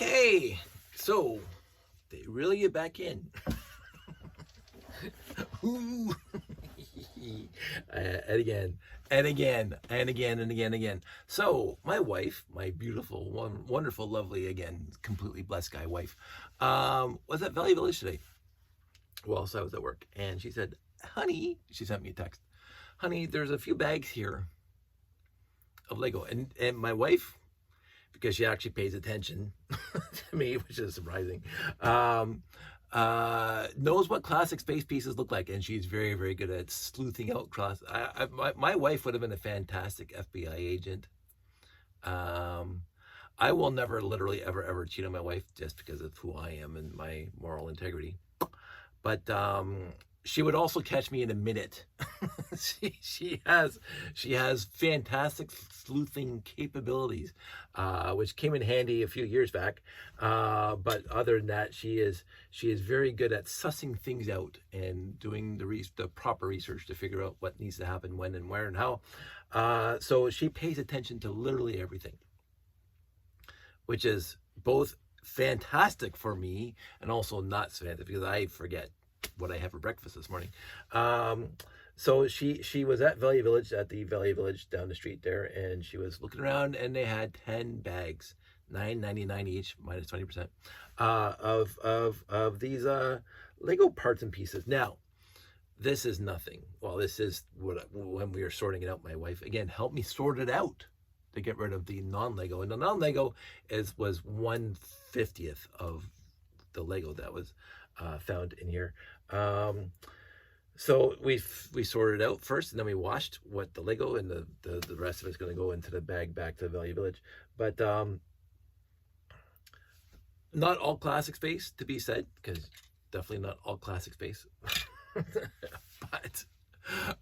Okay, so they reel you back in. Ooh. And again, and again, and again, and again, and again. So my wife, my beautiful, wonderful, lovely, again, completely blessed guy wife, was at Valley Village today. Well, so I was at work, and she said, "Honey," she sent me a text, "Honey, there's a few bags here of Lego," and my wife, because she actually pays attention to me, which is surprising, knows what classic space pieces look like, and she's very, very good at sleuthing out class. My wife would have been a fantastic FBI agent. I will never literally ever cheat on my wife just because of who I am and my moral integrity. But she would also catch me in a minute. she has fantastic sleuthing capabilities, which came in handy a few years back. But other than that, she is very good at sussing things out and doing the proper research to figure out what needs to happen, when and where and how. So she pays attention to literally everything, which is both fantastic for me and also not so fantastic because I forget what I had for breakfast this morning. So she was at Valley Village, at the Valley Village down the street there, and she was looking around, and they had 10 bags, $9.99 each, minus 20%, of these Lego parts and pieces. Now, this is nothing. Well, this is when we were sorting it out, my wife again helped me sort it out to get rid of the non-Lego, and the non-Lego was 1/50th of the Lego that was found in here. So we sorted it out first, and then we washed what the Lego, and the rest of it's going to go into the bag back to Valley Village. But not all classic space, to be said, because definitely not all classic space.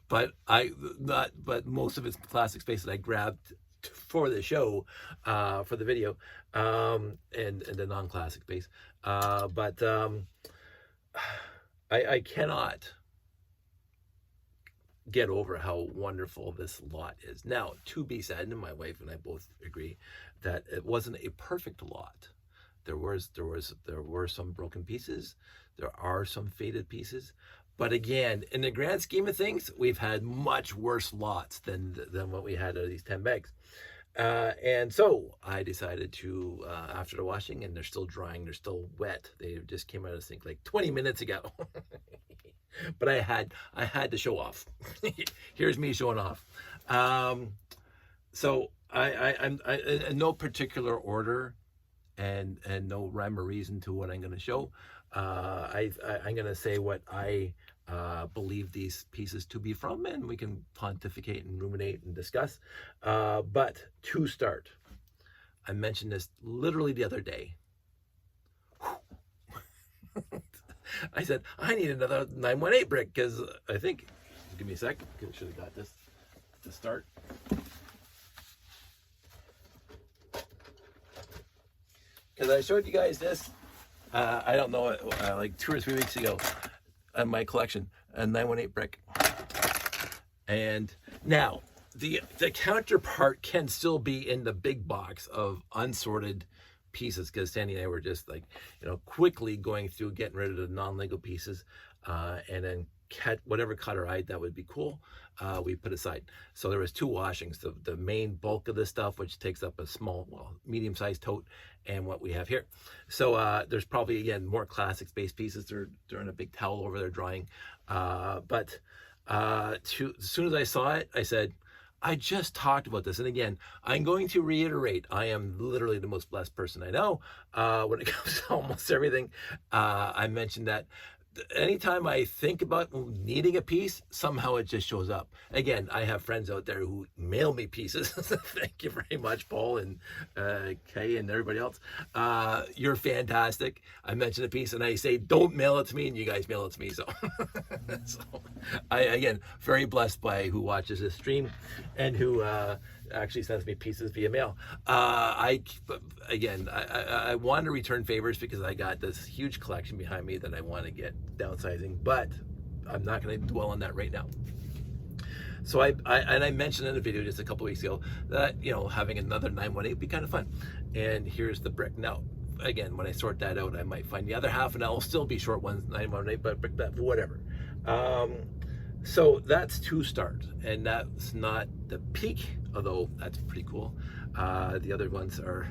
but most of it's classic space that I grabbed for the show, for the video, and the non-classic space. I cannot get over how wonderful this lot is. Now, to be said, and my wife and I both agree that it wasn't a perfect lot. There were some broken pieces. There are some faded pieces. But again, in the grand scheme of things, we've had much worse lots than what we had out of these 10 bags. And so I decided to, after the washing, and they're still drying, they're still wet. They just came out of the sink like 20 minutes ago. But I had to show off. Here's me showing off. So I'm in no particular order and no rhyme or reason to what I'm going to show. I'm going to say what I believe these pieces to be from, and we can pontificate and ruminate and discuss. But to start, I mentioned this literally the other day. I said, I need another 918 brick, because I think, give me a sec, I should have got this to start. Because I showed you guys this, I don't know, like 2 or 3 weeks ago, in my collection, a 918 brick. And now, the counterpart can still be in the big box of unsorted pieces, because Sandy and I were just like, quickly going through, getting rid of the non-Lego pieces, and then whatever caught our eye that would be cool, we put aside. So there was 2 washings, the main bulk of this stuff, which takes up a small, medium-sized tote, and what we have here. So there's probably, again, more classic space pieces. They're in a big towel over there drying. But as soon as I saw it, I said, I just talked about this. And again, I'm going to reiterate, I am literally the most blessed person I know when it comes to almost everything. I mentioned that anytime I think about needing a piece, somehow it just shows up. Again, I have friends out there who mail me pieces. Thank you very much, Paul and Kay and everybody else. You're fantastic. I mentioned a piece and I say, don't mail it to me, and you guys mail it to me. So, I, again, very blessed by who watches this stream and who actually sends me pieces via mail. I want to return favors because I got this huge collection behind me that I want to get downsizing, but I'm not going to dwell on that right now. So I mentioned in a video just a couple weeks ago that having another 918 would be kind of fun. And here's the brick. Now, again, when I sort that out, I might find the other half, and I'll still be short ones 918, but whatever. So that's 2 stars, and that's not the peak, although that's pretty cool. The other ones are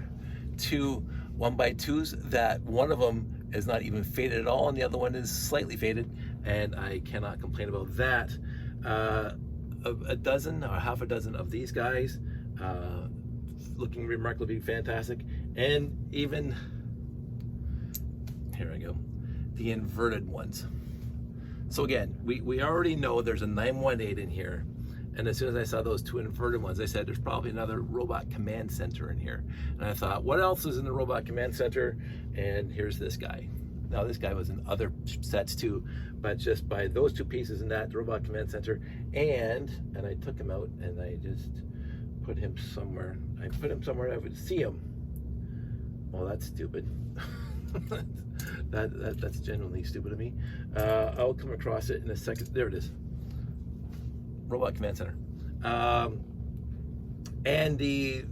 2 1x2s that one of them is not even faded at all, and the other one is slightly faded, and I cannot complain about that. A dozen or half a dozen of these guys, looking remarkably fantastic, and even, here I go, the inverted ones. So again, we already know there's a 918 in here, and as soon as I saw those 2 inverted ones, I said there's probably another robot command center in here. And I thought, what else is in the robot command center? And here's this guy. Now this guy was in other sets too, but just by those 2 pieces in that, the robot command center, and I took him out and I just put him somewhere. I put him somewhere I would see him. Well, that's stupid. That's genuinely stupid of me. I'll come across it in a second. There it is. Robot Command Center. And the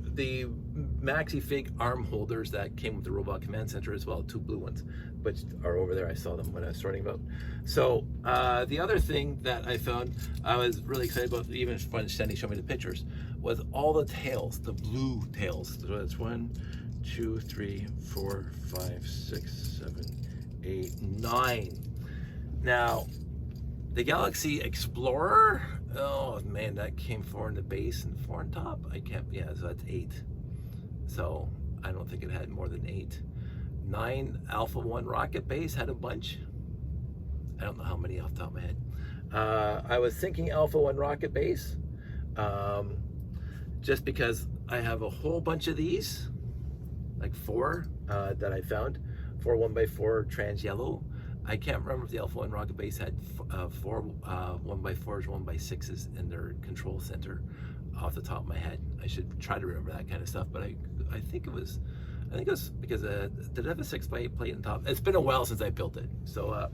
maxi-fig arm holders that came with the Robot Command Center as well, 2 blue ones, which are over there. I saw them when I was sorting them out. So the other thing that I found, I was really excited about, even when Sandy showed me the pictures, was all the tails, the blue tails. So it's 1, 2, 3, 4, 5, 6, 7, 8, 9. Now, the Galaxy Explorer, oh man, that came 4 in the base and 4 on top. I can't, yeah, so that's 8. So I don't think it had more than 8. 9 Alpha 1 rocket base had a bunch. I don't know how many off the top of my head. I was thinking Alpha 1 rocket base, just because I have a whole bunch of these, like 4 that I found, 4 1x4 trans yellow. I can't remember if the Alpha 1 rocket base had 4 1x4s, 1x6s in their control center off the top of my head. I should try to remember that kind of stuff, but I think it was because did it have a 6x8 plate on top? It's been a while since I built it. So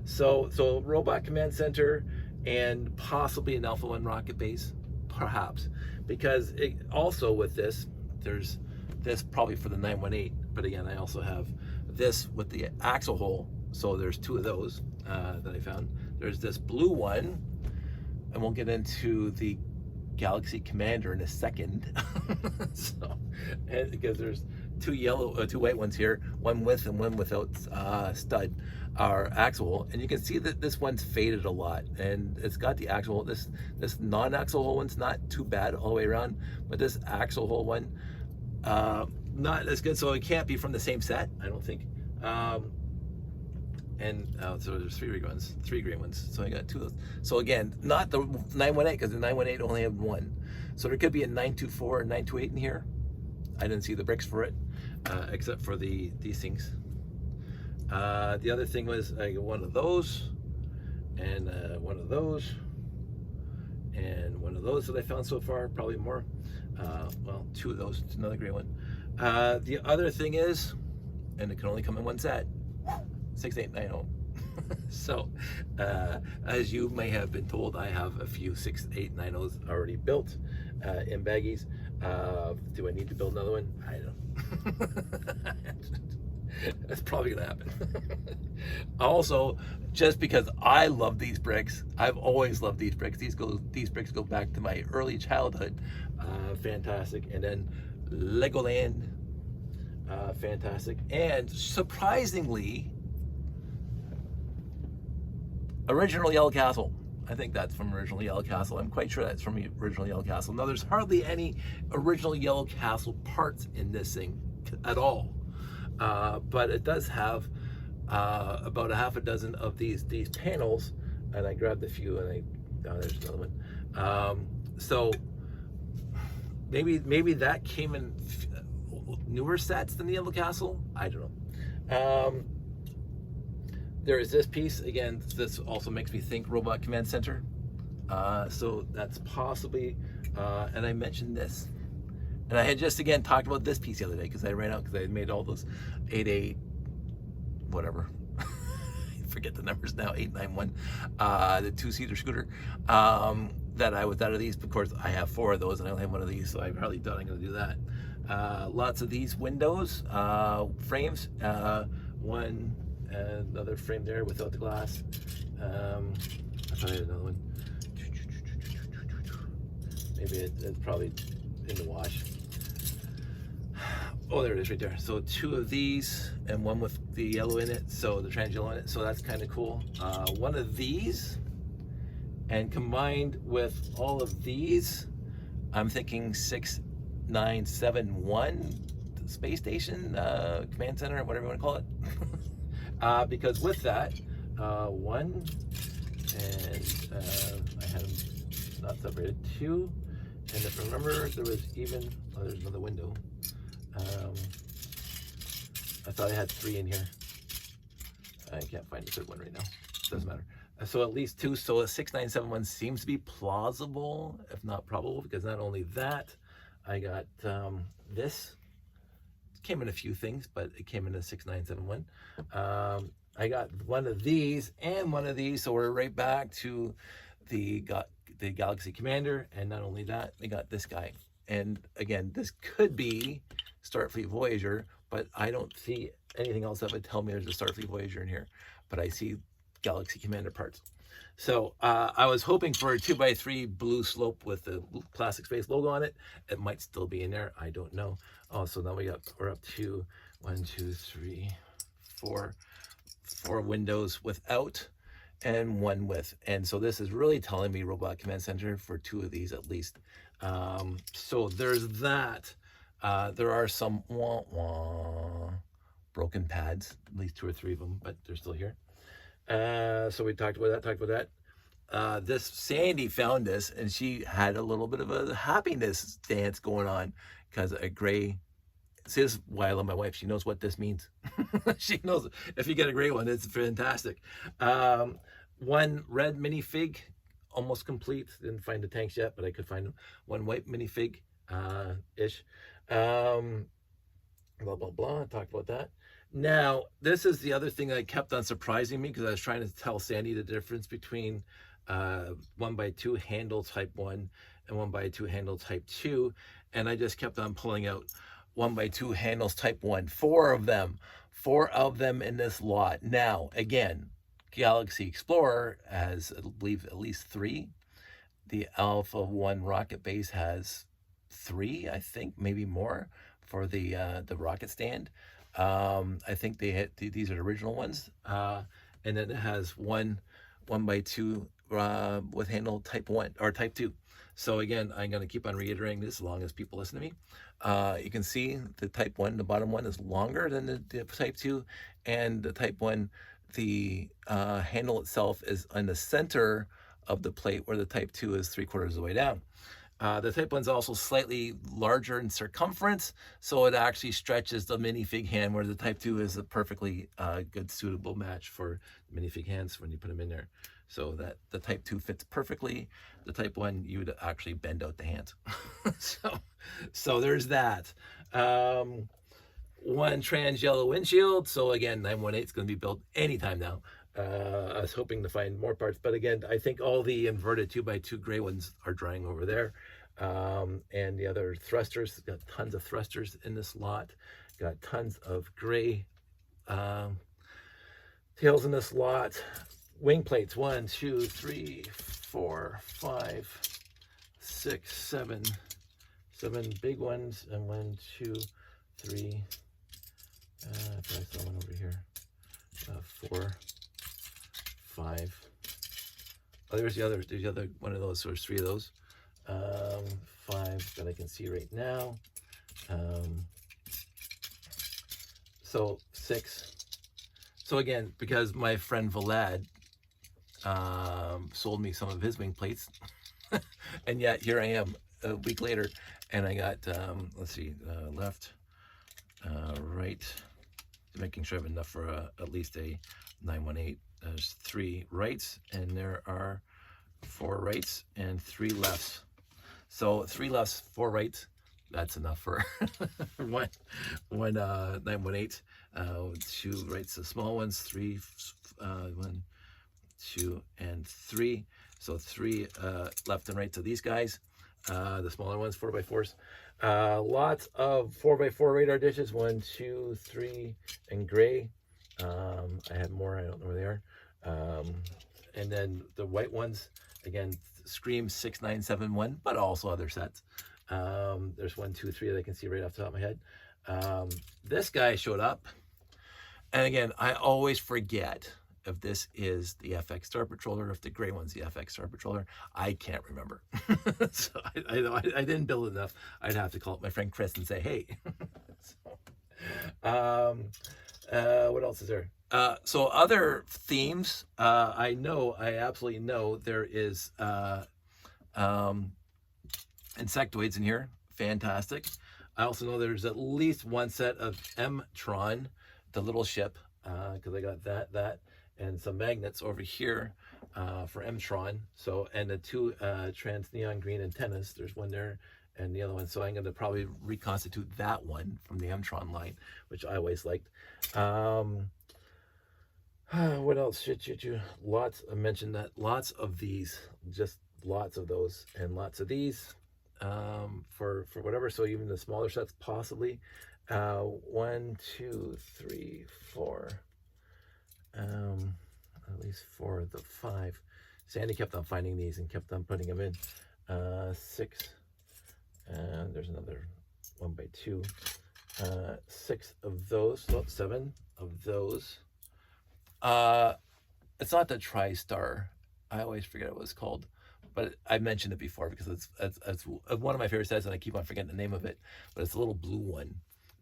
so Robot Command Center and possibly an Alpha 1 rocket base, perhaps, because also with this, there's this probably for the 918, but again, I also have this with the axle hole. So there's 2 of those that I found. There's this blue one, and we'll get into the Galaxy Commander in a second. So, and because there's 2 white ones here, one with and one without stud or axle hole, and you can see that this one's faded a lot, and it's got the axle hole. This non-axle hole one's not too bad all the way around, but this axle hole one, not as good. So it can't be from the same set, I don't think. And so there's 3 green ones. So I got 2 of those. So again, not the 918, because the 918 only had 1. So there could be a 924 or 928 in here. I didn't see the bricks for it, except for these things. The other thing was I got 1 of those, and 1 of those, and 1 of those that I found so far. Probably more. Well, 2 of those. It's another green one. The other thing is, and it can only come in 1 set. 6890. So, as you may have been told, I have a few 6890s already built in baggies. Do I need to build another one? I don't. That's probably gonna happen. Also, just because I love these bricks, I've always loved these bricks. These bricks go back to my early childhood. Fantastic. And then Legoland, fantastic. And surprisingly, Original Yellow Castle. I think that's from Original Yellow Castle. I'm quite sure that's from the Original Yellow Castle. Now, there's hardly any Original Yellow Castle parts in this thing at all. But it does have about a half a dozen of these panels, and I grabbed a few, and there's another one. So maybe that came in newer sets than the Yellow Castle. I don't know. There is this piece, again, this also makes me think Robot Command Center. So that's possibly, and I mentioned this. And I had just, again, talked about this piece the other day because I ran out because I had made all those 88, whatever. I forget the numbers now, 891, the 2-seater scooter. That I was out of these. Of course, I have 4 of those and I only have 1 of these, so I hardly doubt I'm going to do that. Lots of these windows, frames, one, another frame there without the glass. I thought I had another one. Maybe it's probably in the wash. Oh, there it is right there. So two of these and one with the yellow in it, so the trans yellow in it, so that's kind of cool. One of these, and combined with all of these, I'm thinking 6971 space station, command center, whatever you want to call it. Because with that, one, and I had them not separated, two, and if I remember, there was even, oh, there's another window. I thought I had three in here. I can't find the third one right now. Doesn't matter. So at least two. So a 6971 seems to be plausible, if not probable, because not only that, I got this. It came in a few things, but it came in a 6971. I got one of these and one of these, so we're right back to the Galaxy Commander. And not only that, they got this guy. And again, this could be Starfleet Voyager, but I don't see anything else that would tell me there's a Starfleet Voyager in here. But I see Galaxy Commander parts. So I was hoping for a 2x3 blue slope with the Classic Space logo on it. It might still be in there. I don't know. Oh, so now we're up to 1, 2, 3, 4 windows without and one with. And so this is really telling me Robot Command Center for two of these at least. So there's that. There are some broken pads, at least 2 or 3 of them, but they're still here. So we talked about that. This Sandy found this, and she had a little bit of a happiness dance going on because a gray. See, this is why I love my wife. She knows what this means. She knows if you get a gray one, it's fantastic. One red minifig, almost complete. Didn't find the tanks yet, but I could find them. One white minifig, ish. Blah blah blah. I talked about that. Now, this is the other thing that kept on surprising me because I was trying to tell Sandy the difference between 1x2 handle type 1 and 1x2 handle type 2, and I just kept on pulling out 1x2 handles type 1. 4 of them in this lot. Now, again, Galaxy Explorer has, I believe, at least 3. The Alpha 1 rocket base has 3, I think, maybe more for the rocket stand. I think these are the original ones, and then it has 1x2 with handle type 1 or type 2. So again, I'm going to keep on reiterating this as long as people listen to me. You can see the type 1, the bottom one, is longer than the type 2, and the type 1, the handle itself is on the center of the plate, where the type 2 is 3/4 of the way down. The type 1 is also slightly larger in circumference, so it actually stretches the minifig hand, where the type 2 is a perfectly good suitable match for minifig hands when you put them in there. So that the type 2 fits perfectly. The type 1, you would actually bend out the hands. so there's that. One trans yellow windshield. So again, 918 is going to be built anytime now. I was hoping to find more parts, but again, I think all the inverted 2x2 gray ones are drying over there. And the other thrusters, got tons of thrusters in this lot. Got tons of gray tails in this lot. Wing plates, 1, 2, 3, 4, 5, 6, 7 big ones, and 1, 2, 3. I saw one over here. 4, 5. Oh, there's the other one of those. So there's 3 of those. 5 that I can see right now. So 6. So again, because my friend Vlad sold me some of his wing plates, and yet here I am a week later, and I got let's see, left, right, making sure I have enough for at least a 918. There's 3 rights, and there are 4 rights and 3 lefts. So 3 lefts, 4 rights. That's enough for one 918. 2 rights, the small ones. 3, 1, 2, and 3. So 3 left and right to these guys. The smaller ones, 4x4s. Lots of 4x4 radar dishes, 1, 2, 3, and gray. I had more, I don't know where they are. And then the white ones, again, Scream 6971, but also other sets. There's 1, 2, 3 that I can see right off the top of my head. This guy showed up, and again, I always forget if this is the FX Star Patroller, if the gray one's the FX Star Patroller. I can't remember. So I didn't build enough. I'd have to call up my friend Chris and say, hey. So, what else is there? So other themes, I absolutely know there is insectoids in here. Fantastic. I also know there's at least one set of M-Tron, the little ship, because I got that, and some magnets over here for M-Tron. So, and the 2 trans neon green antennas. There's one there and the other one. So I'm going to probably reconstitute that one from the M-Tron line, which I always liked. What else? Shit. Lots, I mentioned that. Lots of these, just lots of those, and lots of these for whatever. So even the smaller sets, possibly. 1, 2, 3, 4. At least 4 of the 5. Sandy kept on finding these and kept on putting them in. 6, and there's another 1x2. 6 of those. Oh, 7 of those. It's not the TriStar. I always forget what it's called, but I mentioned it before because it's one of my favorite sets, and I keep on forgetting the name of it. But it's a little blue one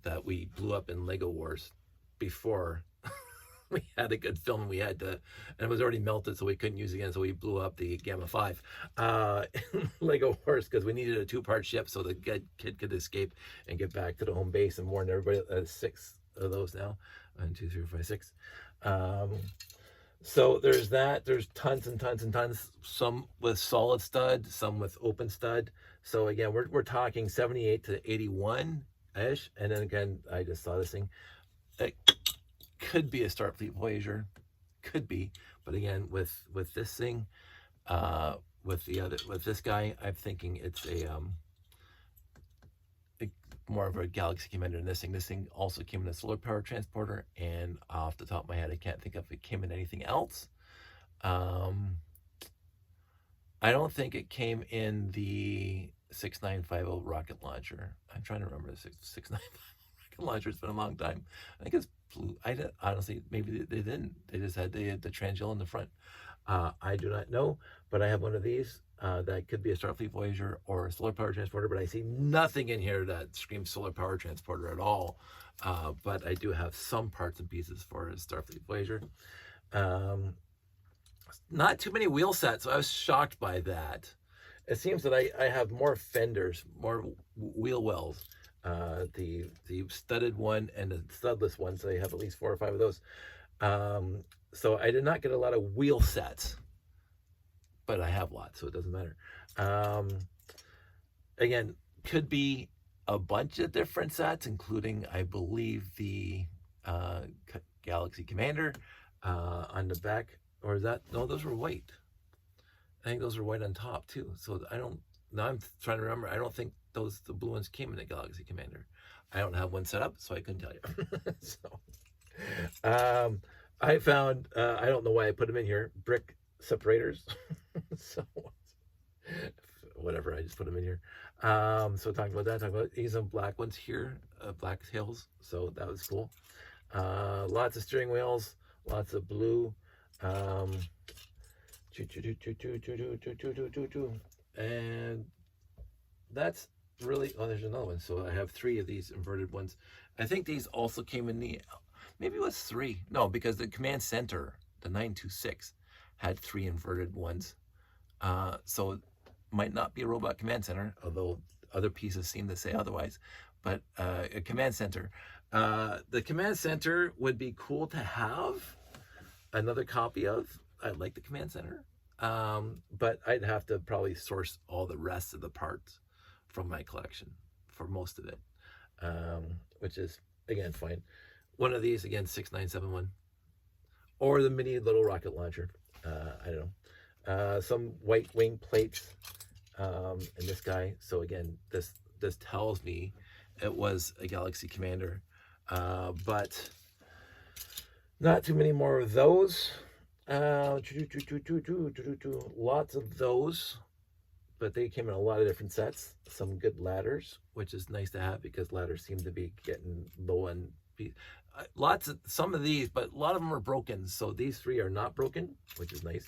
that we blew up in Lego Wars before we had a good film. We had to, and it was already melted, so we couldn't use it again. So we blew up the Gamma 5 in Lego Wars because we needed a 2-part ship so the kid could escape and get back to the home base and warn everybody. 6 of those now. 1, 2, 3, 4, 5, 6. So there's that. There's tons and tons and tons. Some with solid stud, some with open stud. So again, we're talking 78 to 81 ish. And then again, I just saw this thing. It could be a Starfleet Voyager, could be. But again, with this thing, with this guy, I'm thinking it's a more of a Galaxy Commander than this thing. This thing also came in a solar power transporter, and off the top of my head, I can't think if it came in anything else. I don't think it came in the 6950 rocket launcher. I'm trying to remember the 6950 rocket launcher. It's been a long time. I think it's blue. Honestly, maybe they didn't. They just had the Transgel in the front. I do not know, but I have one of these. That could be a Starfleet Voyager or a solar power transporter, but I see nothing in here that screams solar power transporter at all. But I do have some parts and pieces for a Starfleet Voyager. Not too many wheel sets, so I was shocked by that. It seems that I have more fenders, more wheel wells. The studded one and the studless one, so I have at least 4 or 5 of those. So I did not get a lot of wheel sets, but I have lots, so it doesn't matter. Again, could be a bunch of different sets, including, I believe, the Galaxy Commander on the back. Or is that, no, those were white. I think those were white on top too. So now I'm trying to remember. I don't think the blue ones came in the Galaxy Commander. I don't have one set up, so I couldn't tell you. So, I found, I don't know why I put them in here, brick separators. So whatever, I just put them in here. So talking about that, talking about these black ones here, black tails. So that was cool. Lots of steering wheels, lots of blue. And that's really, oh, there's another one. So I have 3 of these inverted ones. I think these also came in the, maybe it was 3. No, because the command center, the 926, had 3 inverted ones. So it might not be a robot command center, although other pieces seem to say otherwise. But a command center. The command center would be cool to have another copy of. I like the command center. But I'd have to probably source all the rest of the parts from my collection for most of it. Which is, again, fine. One of these, again, 6971. Or the mini little rocket launcher. I don't know. Some white wing plates in this guy. So again, this this tells me it was a Galaxy Commander. But not too many more of those. Lots of those, but they came in a lot of different sets. Some good ladders, which is nice to have because ladders seem to be getting low on lots of some of these, but a lot of them are broken. So these 3 are not broken, which is nice.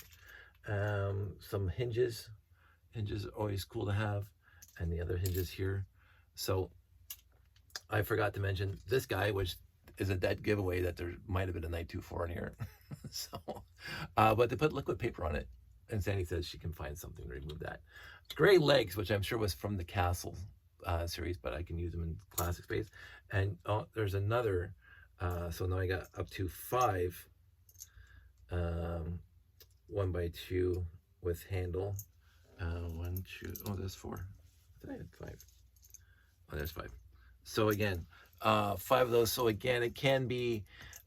Some hinges are always cool to have, and the other hinges here. So I forgot to mention this guy, which is a dead giveaway that there might have been a 924 in here. So, but they put liquid paper on it, and Sandy says she can find something to remove that. Gray legs, which I'm sure was from the Castle series, but I can use them in classic space. And there's another. So now I got up to 5 1x2 with handle. 1, 2. Oh, there's 4. I thought I had 5. Oh, there's 5. So again, 5 of those. So again, it can be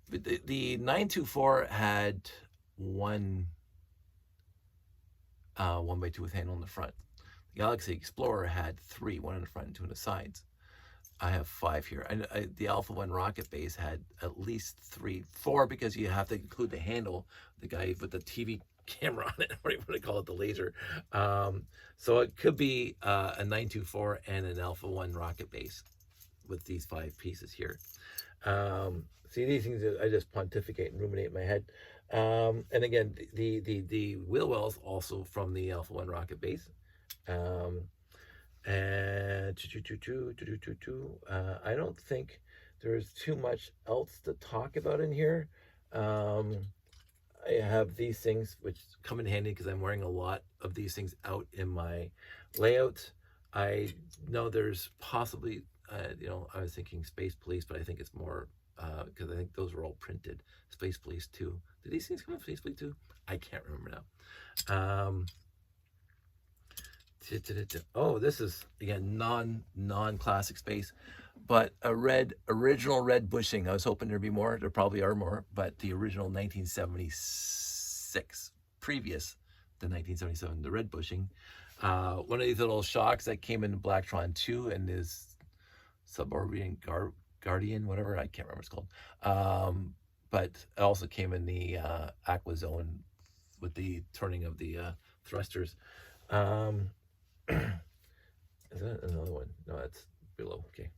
the 924 had 1 1x2 with handle in the front. The Galaxy Explorer had 3, 1 in the front and 2 on the sides. I have 5 here. The Alpha 1 rocket base had at least 3, 4 because you have to include the handle, the guy with the TV camera on it, or you want to call it the laser. So it could be a 924 and an Alpha 1 rocket base with these 5 pieces here. See, these things I just pontificate and ruminate in my head. And again, the wheel wells also from the Alpha 1 rocket base. And I don't think there's too much else to talk about in here. I have these things which come in handy because I'm wearing a lot of these things out in my layout. I know there's possibly, I was thinking Space Police, but I think it's more because I think those were all printed. Space Police 2. Did these things come in Space Police 2? I can't remember now. Oh, this is again non-classic space, but a original red bushing. I was hoping there'd be more. There probably are more, but the original 1976, previous to 1977, the red bushing. One of these little shocks that came in Blacktron 2 and is Suborbital Guardian, whatever, I can't remember what it's called. But it also came in the Aquazone with the turning of the thrusters. Is that another one? No, that's below. Okay.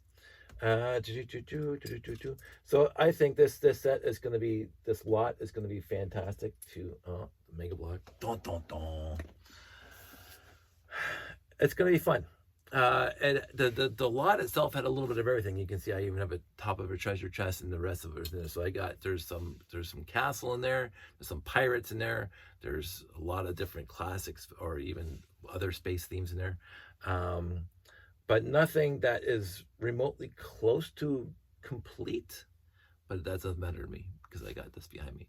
So I think this set is going to be, this lot is going to be fantastic to Mega Block. It's going to be fun. And the lot itself had a little bit of everything. You can see I even have a top of a treasure chest and the rest of it in there. So I got, there's some castle in there, there's some pirates in there, there's a lot of different classics or even other space themes in there. But nothing that is remotely close to complete, but that doesn't matter to me because I got this behind me.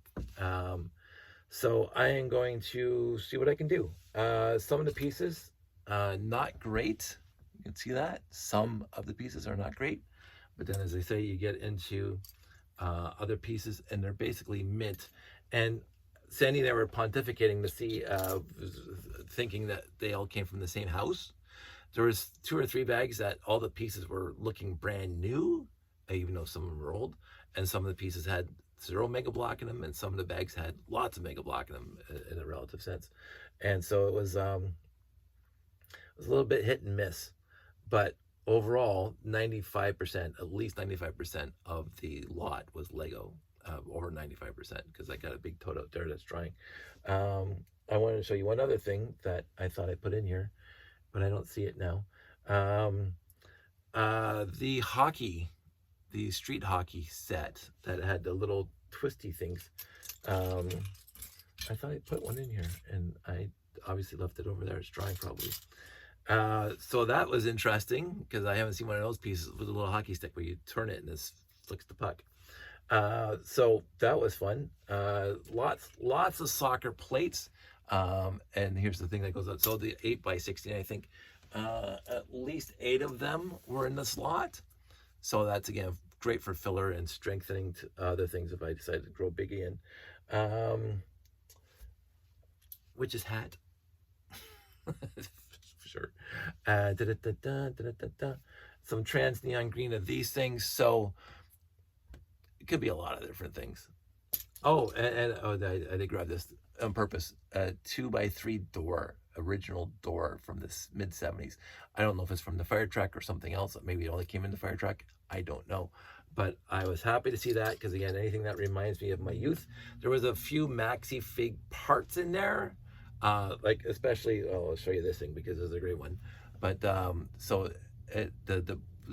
So I am going to see what I can do. Some of the pieces, not great. You can see that. Some of the pieces are not great. But then, as I say, you get into other pieces, and they're basically mint. And Sandy and I were pontificating to see, thinking that they all came from the same house. There was 2 or 3 bags that all the pieces were looking brand new, even though some of them were old. And some of the pieces had 0 mega block in them, and some of the bags had lots of mega block in them in a relative sense. And so it was a little bit hit and miss. But overall, 95%, at least 95% of the lot was Lego, over 95%, because I got a big tote out there that's drying. I wanted to show you one other thing that I thought I put in here, but I don't see it now. The street hockey set that had the little twisty things. I thought I put one in here, and I obviously left it over there. It's drying probably. So that was interesting because I haven't seen one of those pieces with a little hockey stick where you turn it and this flicks the puck. So that was fun. Lots of soccer plates. And here's the thing that goes up. So the 8x16, I think at least 8 of them were in the slot. So that's, again, great for filler and strengthening to other things if I decided to grow big again. Witch's hat. For sure. some trans neon green of these things. So it could be a lot of different things. Oh, and I did grab this on purpose. A 2x3 door, original door from the mid-70s. I don't know if it's from the fire truck or something else. Maybe it only came in the fire truck. I don't know. But I was happy to see that because, again, anything that reminds me of my youth. There was a few maxi fig parts in there. Like especially, I'll show you this thing because it's a great one. But so there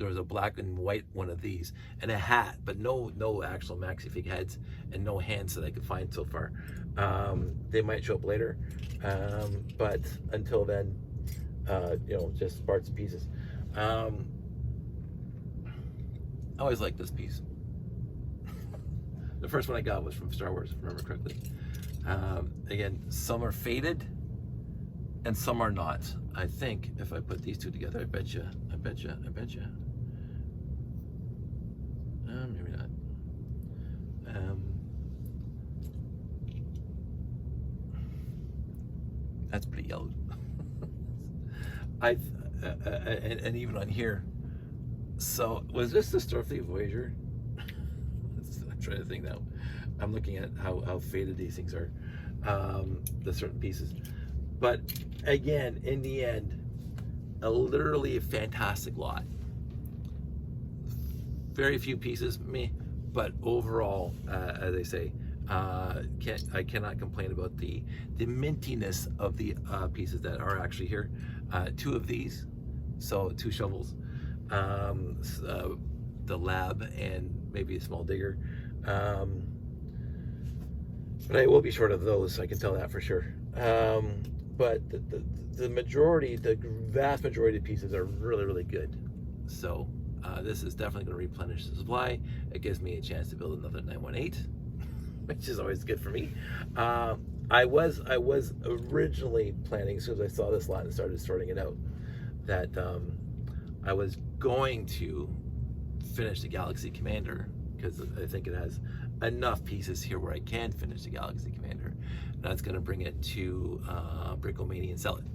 was a black and white one of these and a hat, but no actual maxi fig heads and no hands that I could find so far. They might show up later, but until then, just parts and pieces. I always liked this piece. The first one I got was from Star Wars, if I remember correctly. Again, some are faded and some are not. I think if I put these two together, I bet you. Maybe not. That's pretty yellow. And even on here. So was this the Starfleet Voyager? I'm trying to think now. I'm looking at how faded these things are, the certain pieces. But again, in the end, literally a fantastic lot. Very few pieces, but overall, as I say, I cannot complain about the mintiness of the pieces that are actually here. 2 of these, so 2 shovels, the lab, and maybe a small digger. But I will be short of those, so I can tell that for sure. But the vast majority of pieces are really, really good. So this is definitely going to replenish the supply. It gives me a chance to build another 918, which is always good for me. I was originally planning, as soon as I saw this lot and started sorting it out, that I was going to finish the Galaxy Commander, because I think it has enough pieces here where I can finish the Galaxy Commander. And that's going to bring it to Brickomania and sell it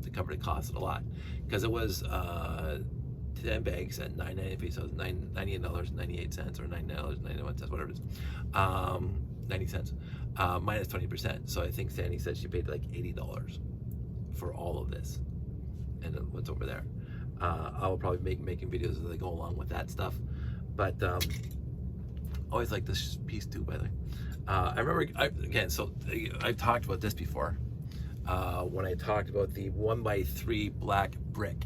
to cover the cost of the lot, because it was 10 bags at $9.98, so it was $98.98 or $9.91, whatever it is, 90 cents, minus 20%. So I think Sandy said she paid like $80 for all of this, and what's over there. I will probably be making videos as I go along with that stuff, but always like this piece too, by the way. I remember, I've talked about this before, when I talked about the 1x3 black brick.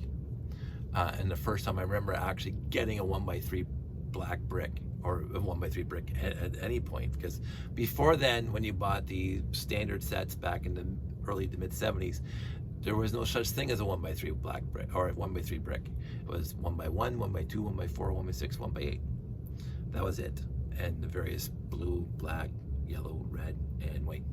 And the first time I remember actually getting a 1x3 black brick, or a 1x3 brick at any point, because before then, when you bought the standard sets back in the early to mid 70s, there was no such thing as a 1x3 black brick or a 1x3 brick. It was 1x1, 1x2, 1x4, 1x6, 1x8. That was it. And the various blue, black, yellow, red, and white.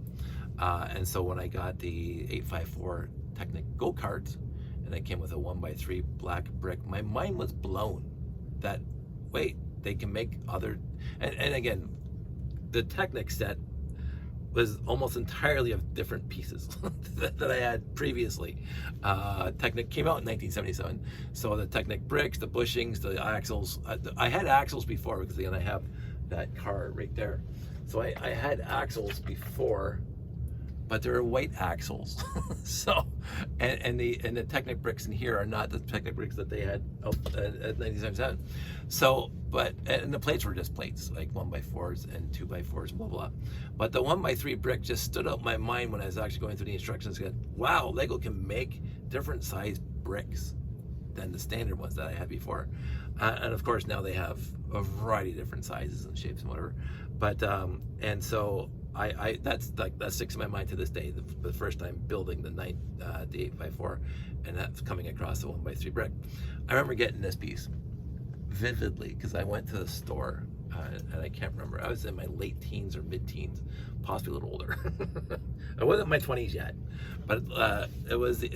And so when I got the 854 Technic go-kart, and it came with a 1x3 black brick, my mind was blown that, wait, they can make other, and again, the Technic set was almost entirely of different pieces that I had previously. Technic came out in 1977, so the Technic bricks, the bushings, the axles, I had axles before, because again, I have that car right there. So I had axles before, but they're white axles. So, and the Technic bricks in here are not the Technic bricks that they had at 1977. So, and the plates were just plates, like 1x4s and 2x4s, blah, blah. But the 1x3 brick just stood out in my mind when I was actually going through the instructions. Going, wow, Lego can make different size bricks than the standard ones that I had before. And of course, now they have a variety of different sizes and shapes and whatever. But, and so, that sticks in my mind to this day. The first time building the 8x4, and that's coming across the 1x3 brick. I remember getting this piece vividly because I went to the store, and I can't remember. I was in my late teens or mid-teens, possibly a little older. I wasn't in my 20s yet, but it was the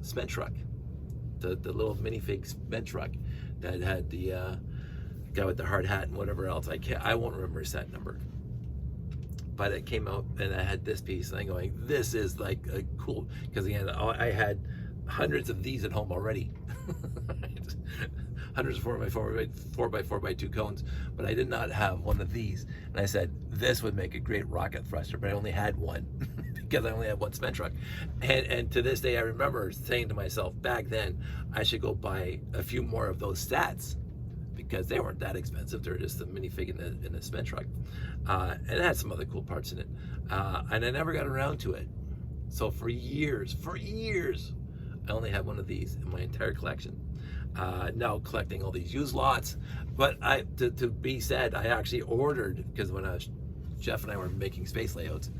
cement truck, the little minifig cement truck that had the guy with the hard hat and whatever else. I won't remember his set number. But it came out, and I had this piece, and I'm going, this is like a cool, because again, I had hundreds of these at home already. hundreds of 4x4x2 cones, but I did not have one of these. And I said, this would make a great rocket thruster, but I only had one because I only had one cement truck. And to this day, I remember saying to myself back then, I should go buy a few more of those stats because they weren't that expensive. They're just a minifig in a cement truck. And it had some other cool parts in it. And I never got around to it. So for years, I only had one of these in my entire collection. Now collecting all these used lots, but to be said, I actually ordered, because when Jeff and I were making space layouts,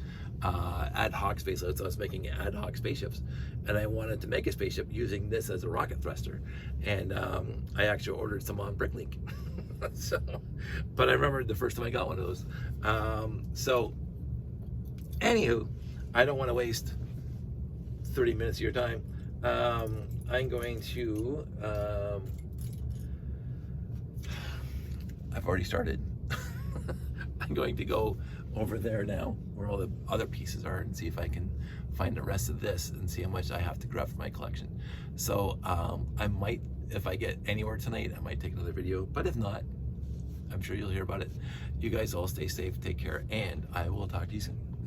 ad hoc space layouts, I was making ad hoc spaceships, and I wanted to make a spaceship using this as a rocket thruster, and I actually ordered some on Bricklink. So, but I remember the first time I got one of those. So, anywho, I don't want to waste 30 minutes of your time. I'm going to, I've already started. I'm going to go over there now where all the other pieces are and see if I can find the rest of this and see how much I have to grab for my collection. So I might, if I get anywhere tonight, I might take another video, but if not, I'm sure you'll hear about it. You guys all stay safe, take care, and I will talk to you soon.